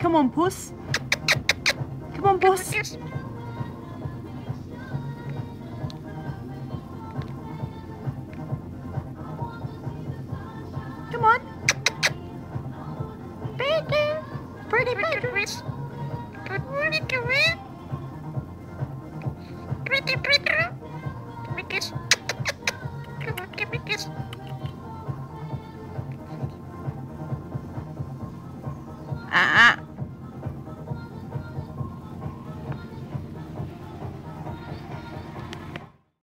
Come on, puss. Come on, puss. Come on. Pedro. Pretty Pedro. Good morning, Pedro. Pretty Pedro. Give me a kiss. Come on, give me a kiss. Ah.